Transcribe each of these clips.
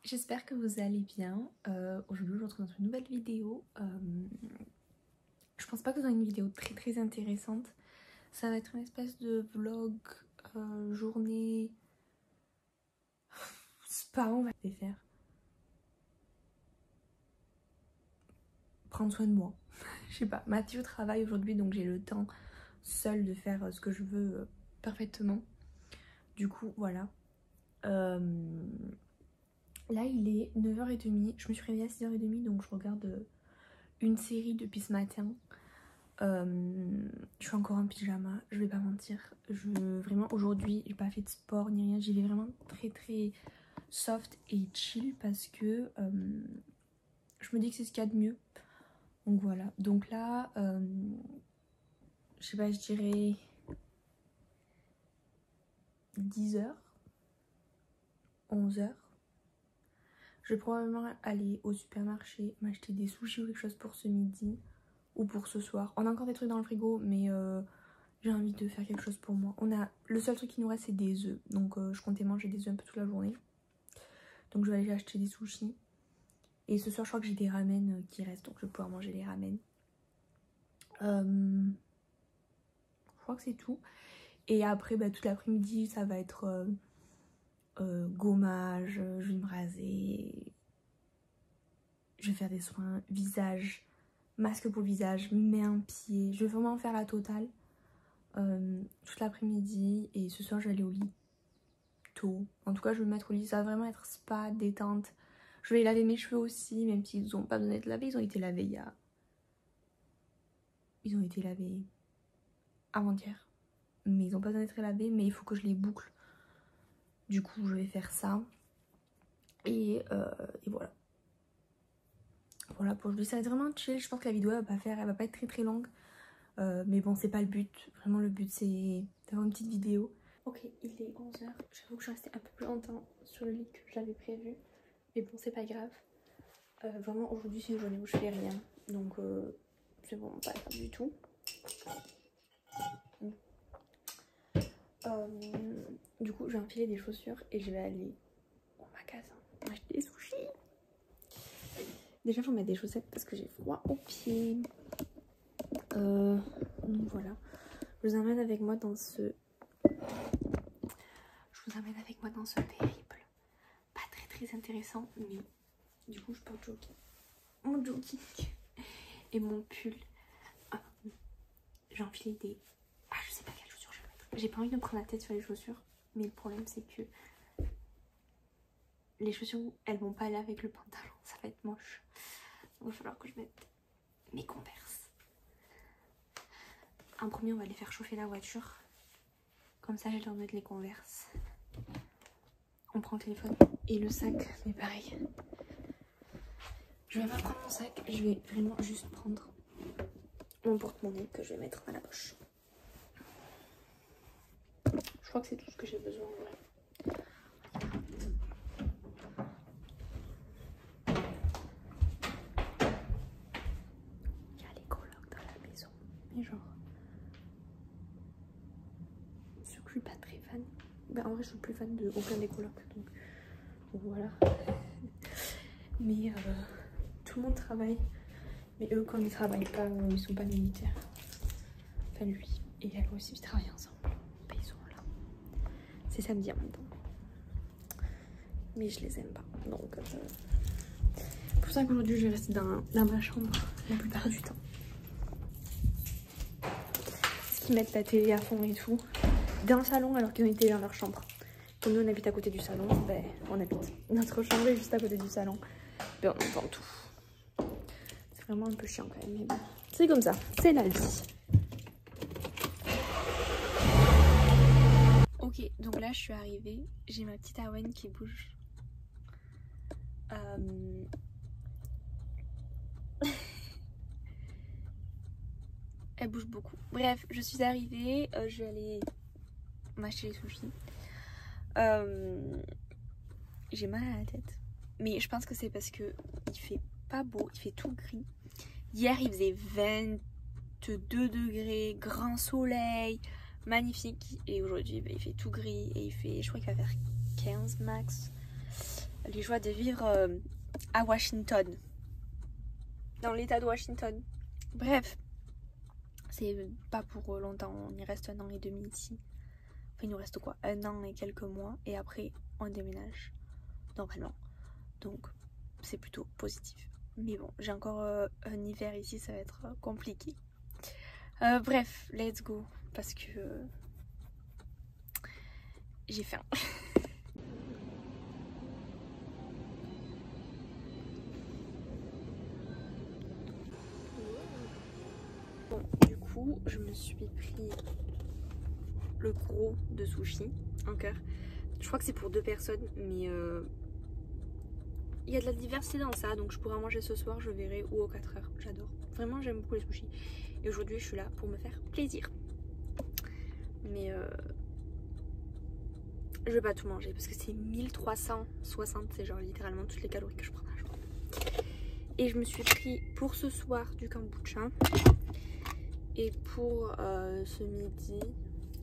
J'espère que vous allez bien. Aujourd'hui je vous retrouve dans une nouvelle vidéo. Je pense pas que ce soit une vidéo très intéressante. Ça va être une espèce de vlog, journée, spa on va faire. Prendre soin de moi. Je sais pas, Mathieu travaille aujourd'hui donc j'ai le temps seule de faire ce que je veux parfaitement. Du coup voilà. Là il est 9h30, je me suis réveillée à 6h30 donc je regarde une série depuis ce matin. Je suis encore en pyjama, je vais pas mentir. Vraiment aujourd'hui j'ai pas fait de sport ni rien, j'y vais vraiment très soft et chill parce que je me dis que c'est ce qu'il y a de mieux. Donc voilà, donc là je sais pas, je dirais 10h, 11h. Je vais probablement aller au supermarché m'acheter des sushis ou quelque chose pour ce midi ou pour ce soir. On a encore des trucs dans le frigo mais j'ai envie de faire quelque chose pour moi. Le seul truc qui nous reste c'est des œufs. Donc je comptais manger des œufs un peu toute la journée. Donc je vais aller acheter des sushis. Et ce soir je crois que j'ai des ramen qui restent. Donc je vais pouvoir manger les ramen. Je crois que c'est tout. Et après toute l'après-midi ça va être gommage. Je vais me raser. Je vais faire des soins visage. Masque pour visage. Mains, pieds. Je vais vraiment faire la totale. Toute l'après-midi et ce soir je vais aller au lit tôt. En tout cas je vais me mettre au lit, ça va vraiment être spa, détente. Je vais laver mes cheveux aussi, même s'ils n'ont pas besoin d'être lavés, ils ont été lavés avant-hier. Mais ils n'ont pas besoin d'être lavés, mais il faut que je les boucle. Du coup je vais faire ça. Et voilà. Voilà pour aujourd'hui, ça va être vraiment chill. Je pense que la vidéo elle va pas être très longue. Mais bon c'est pas le but, vraiment le but c'est d'avoir une petite vidéo. Ok, il est 11h, j'avoue que je restais un peu plus longtemps sur le lit que je l'avais prévu. Mais bon c'est pas grave. Vraiment aujourd'hui c'est une journée où je fais rien. Donc c'est bon, pas grave du tout. Du coup je vais enfiler des chaussures et je vais aller au magasin acheter des sushis. Déjà il faut mettre des chaussettes parce que j'ai froid aux pieds. Donc voilà. Je vous emmène avec moi dans ce périple. Pas très intéressant, mais du coup je porte mon jogging et mon pull. J'ai enfilé des... je sais pas quelles chaussures je vais mettre. J'ai pas envie de me prendre la tête sur les chaussures, mais le problème c'est que les chaussures elles vont pas aller avec le pantalon, ça va être moche. Donc il va falloir que je mette mes Converse. En premier on va aller faire chauffer la voiture. Comme ça j'ai le temps de mettre les Converse. On prend le téléphone et le sac, mais pareil. Je vais pas prendre mon sac, je vais vraiment juste prendre mon porte-monnaie que je vais mettre à la poche. Je crois que c'est tout ce que j'ai besoin en vrai. Il y a les colocs dans la maison, mais genre... Sûr que je suis pas très fan. En vrai je suis plus fan de aucun des colocs, donc voilà. Mais tout le monde travaille. Mais eux quand ils travaillent pas, ils sont pas militaires. Enfin lui et elle aussi ils travaillent ensemble. Ben, ils sont là. C'est samedi en même temps. Mais je les aime pas. Donc c'est pour ça qu'aujourd'hui je vais rester dans ma chambre la plupart du temps. Parce qu'ils mettent la télé à fond et tout. Dans le salon alors qu'ils ont une télé dans leur chambre. Comme nous on habite à côté du salon, ben on habite. Notre chambre est juste à côté du salon. Ben on entend tout. C'est vraiment un peu chiant quand même, mais bon. C'est comme ça, c'est la vie. Ok, donc là je suis arrivée. J'ai ma petite Awen qui bouge. Elle bouge beaucoup. Bref, je suis arrivée. Je vais aller m'acheter les sushis. J'ai mal à la tête. Mais je pense que c'est parce que il fait pas beau, il fait tout gris. Hier il faisait 22 degrés, grand soleil, magnifique. Et aujourd'hui bah, il fait tout gris et il fait, je crois qu'il va faire 15 max. Les joies de vivre à Washington, dans l'état de Washington. Bref, c'est pas pour longtemps, on y reste 1 an et demi ici. Enfin il nous reste quoi, 1 an et quelques mois et après on déménage normalement. Donc c'est plutôt positif. Mais bon, j'ai encore un hiver ici, ça va être compliqué. Bref, let's go parce que j'ai faim. Bon, du coup, je me suis pris le gros de sushi en cœur. Je crois que c'est pour 2 personnes, mais il y a de la diversité dans ça, donc je pourrais en manger ce soir, je verrai, ou aux 4 heures. J'adore. Vraiment, j'aime beaucoup les sushis. Et aujourd'hui, je suis là pour me faire plaisir. Mais je vais pas tout manger parce que c'est 1360, c'est genre littéralement toutes les calories que je prends par jour. Et je me suis pris pour ce soir du kombucha et pour ce midi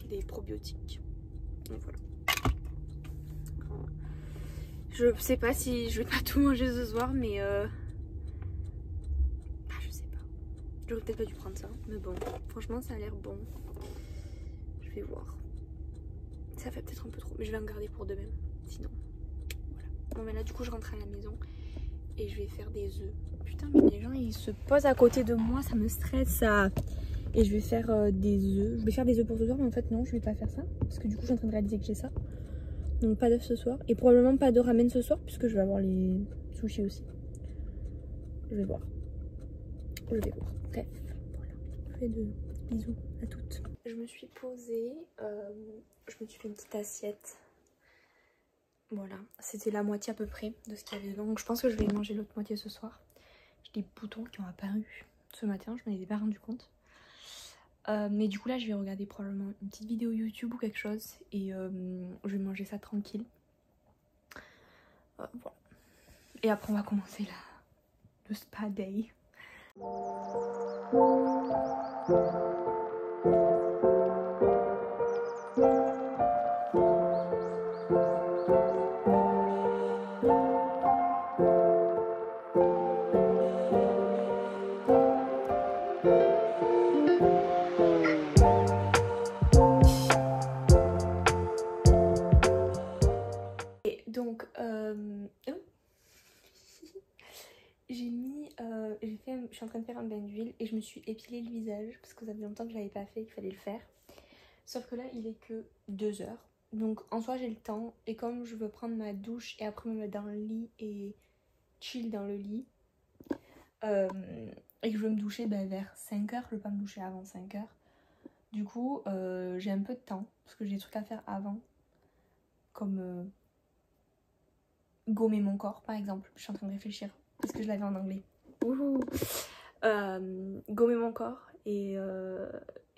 des probiotiques. Donc voilà. Je sais pas si je vais pas tout manger ce soir, mais je sais pas. J'aurais peut-être pas dû prendre ça, mais bon, franchement ça a l'air bon. Je vais voir. Ça fait peut-être un peu trop, mais je vais en garder pour demain. Sinon, voilà. Bon ben là du coup je rentre à la maison et je vais faire des œufs. Putain mais les gens ils se posent à côté de moi, ça me stresse ça. Et je vais faire des œufs. Je vais faire des œufs pour ce soir, mais en fait non, je vais pas faire ça parce que du coup je suis en train de réaliser que j'ai ça. Donc pas d'œufs ce soir et probablement pas de ramen ce soir puisque je vais avoir les sushis aussi. Je vais voir. Je vais voir. Bref, voilà. Je fais de bisous à toutes. Je me suis posée, je me suis fait une petite assiette. Voilà, c'était la moitié à peu près de ce qu'il y avait dedans. Donc je pense que je vais manger l'autre moitié ce soir. J'ai des boutons qui ont apparu ce matin, je m'en étais pas rendu compte. Mais du coup là je vais regarder probablement une petite vidéo YouTube ou quelque chose. Et je vais manger ça tranquille. Voilà. Et après on va commencer le spa day. Et donc je suis en train de faire un bain d'huile et je me suis épilé le visage parce que ça faisait longtemps que je l'avais pas fait et qu'il fallait le faire. Sauf que là il est que 2 heures. Donc en soi j'ai le temps et comme je veux prendre ma douche et après me mettre dans le lit et chill dans le lit et que je veux me doucher vers 5 heures, je veux pas me doucher avant 5 heures. Du coup j'ai un peu de temps parce que j'ai des trucs à faire avant comme gommer mon corps par exemple. Je suis en train de réfléchir parce que je l'avais en anglais. Gommer mon corps et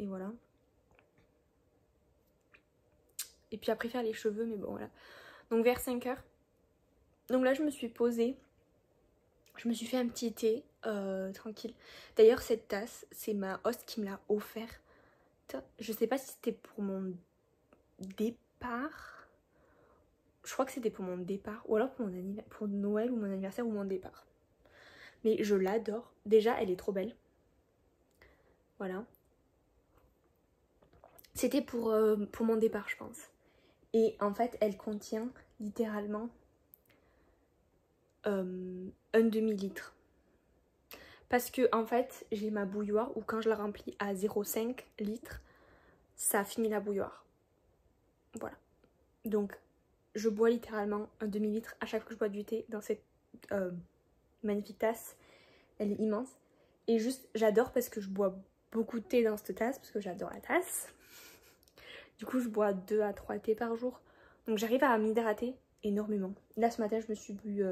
voilà. Et puis après faire les cheveux, mais bon voilà. Donc vers 5 heures. Donc là je me suis posée. Je me suis fait un petit thé tranquille. D'ailleurs cette tasse, c'est ma host qui me l'a offert. Je sais pas si c'était pour mon départ. Je crois que c'était pour mon départ. Ou alors pour Noël ou mon anniversaire ou mon départ. Mais je l'adore. Déjà elle est trop belle. Voilà. C'était pour mon départ je pense. Et en fait elle contient littéralement un demi-litre. Parce que en fait j'ai ma bouilloire où quand je la remplis à 0,5 litres, ça finit la bouilloire. Voilà. Donc je bois littéralement un demi-litre à chaque fois que je bois du thé dans cette magnifique tasse. Elle est immense. Et juste j'adore parce que je bois beaucoup de thé dans cette tasse parce que j'adore la tasse. Du coup je bois 2 à 3 thés par jour. Donc j'arrive à m'hydrater énormément. Là ce matin je me suis bu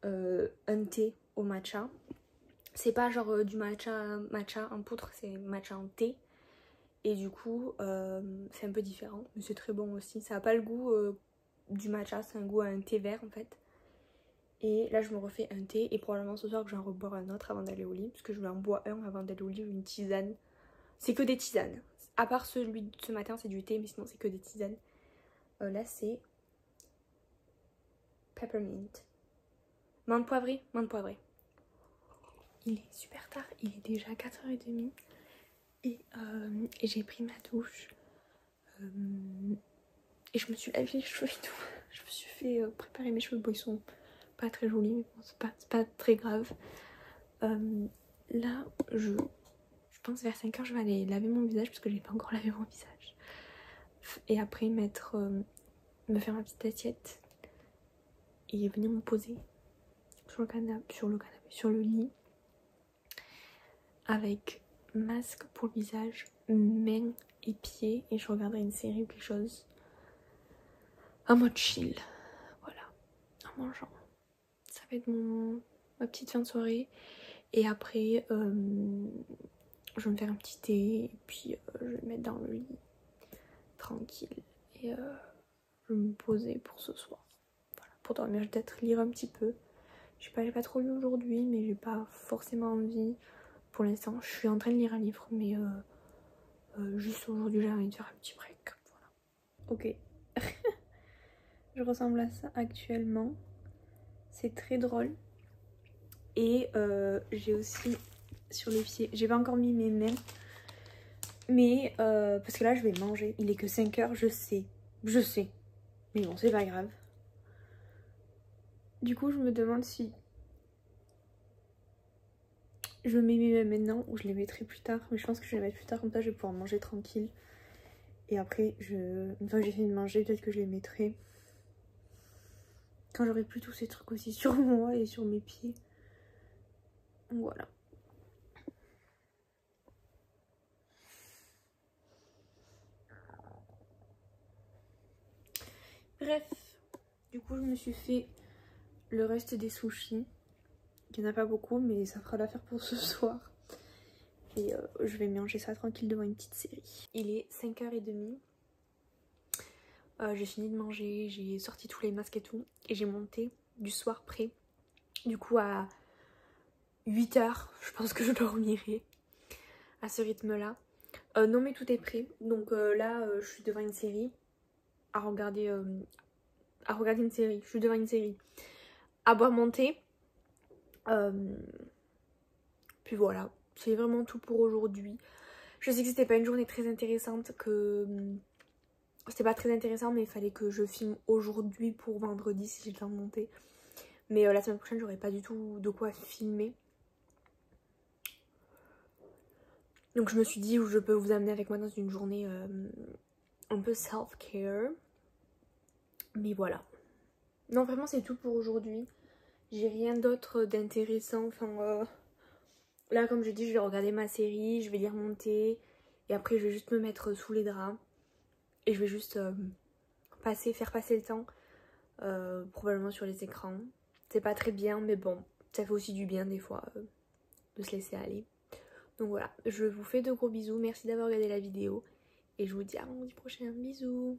un thé au matcha. C'est pas genre du matcha en poudre, c'est matcha en thé. Et du coup c'est un peu différent, mais c'est très bon aussi. Ça a pas le goût du matcha, c'est un goût à un thé vert en fait. Et là je me refais un thé et probablement ce soir que j'en reboire un autre avant d'aller au lit. Parce que je vais en boire un avant d'aller au lit, une tisane. C'est que des tisanes. À part celui de ce matin, c'est du thé, mais sinon c'est que des tisanes. Là c'est peppermint. Menthe poivrée, menthe poivrée. Il est super tard, il est déjà 4h30 et j'ai pris ma douche et je me suis lavé les cheveux et tout. Je me suis fait préparer mes cheveux, bon ils sont pas très jolis mais bon c'est pas très grave. Là je pense vers 5h je vais aller laver mon visage parce que j'ai pas encore lavé mon visage. Et après me faire ma petite assiette et venir me poser sur le lit. Avec masque pour le visage, mains et pieds, et je regarderai une série ou quelque chose en mode chill, voilà, en mangeant. Ça va être ma petite fin de soirée, et après je vais me faire un petit thé et puis je vais me mettre dans le lit tranquille et je vais me poser pour ce soir. Voilà, pour dormir, je vais peut-être lire un petit peu. Je sais pas, j'ai pas trop lu aujourd'hui, mais j'ai pas forcément envie. Pour l'instant, je suis en train de lire un livre, mais juste aujourd'hui, j'ai envie de faire un petit break. Voilà. Ok. Je ressemble à ça actuellement. C'est très drôle. Et j'ai aussi sur les pieds, j'ai pas encore mis mes mains. Mais parce que là, je vais manger. Il est que 5h, je sais. Je sais. Mais bon, c'est pas grave. Du coup, je me demande si je mets mes mains maintenant ou je les mettrai plus tard. Mais je pense que je vais les mettre plus tard, comme ça je vais pouvoir manger tranquille. Et après, une fois que j'ai fini de manger, peut-être que je les mettrai quand j'aurai plus tous ces trucs aussi sur moi et sur mes pieds. Voilà. Bref, du coup je me suis fait le reste des sushis. Il n'y en a pas beaucoup, mais ça fera l'affaire pour ce soir. Et je vais manger ça tranquille devant une petite série. Il est 5h30. J'ai fini de manger, j'ai sorti tous les masques et tout. Et j'ai monté du soir près. Du coup à 8h, je pense que je dormirai à ce rythme-là. Non mais tout est prêt. Donc là, je suis devant une série. À regarder une série. Je suis devant une série. À boire mon thé. Puis voilà. C'est vraiment tout pour aujourd'hui. Je sais que c'était pas une journée très intéressante, que c'était pas très intéressant, mais il fallait que je filme aujourd'hui pour vendredi si j'ai le temps de monter. Mais la semaine prochaine, j'aurai pas du tout de quoi filmer. Donc je me suis dit où je peux vous amener avec moi dans une journée un peu self-care. Mais voilà. Non, vraiment, c'est tout pour aujourd'hui. J'ai rien d'autre d'intéressant. Enfin, là, comme je dis, je vais regarder ma série, je vais lire mon thé. Et après, je vais juste me mettre sous les draps. Et je vais juste faire passer le temps. Probablement sur les écrans. C'est pas très bien, mais bon, ça fait aussi du bien des fois de se laisser aller. Donc voilà, je vous fais de gros bisous. Merci d'avoir regardé la vidéo. Et je vous dis à lundi prochain. Bisous.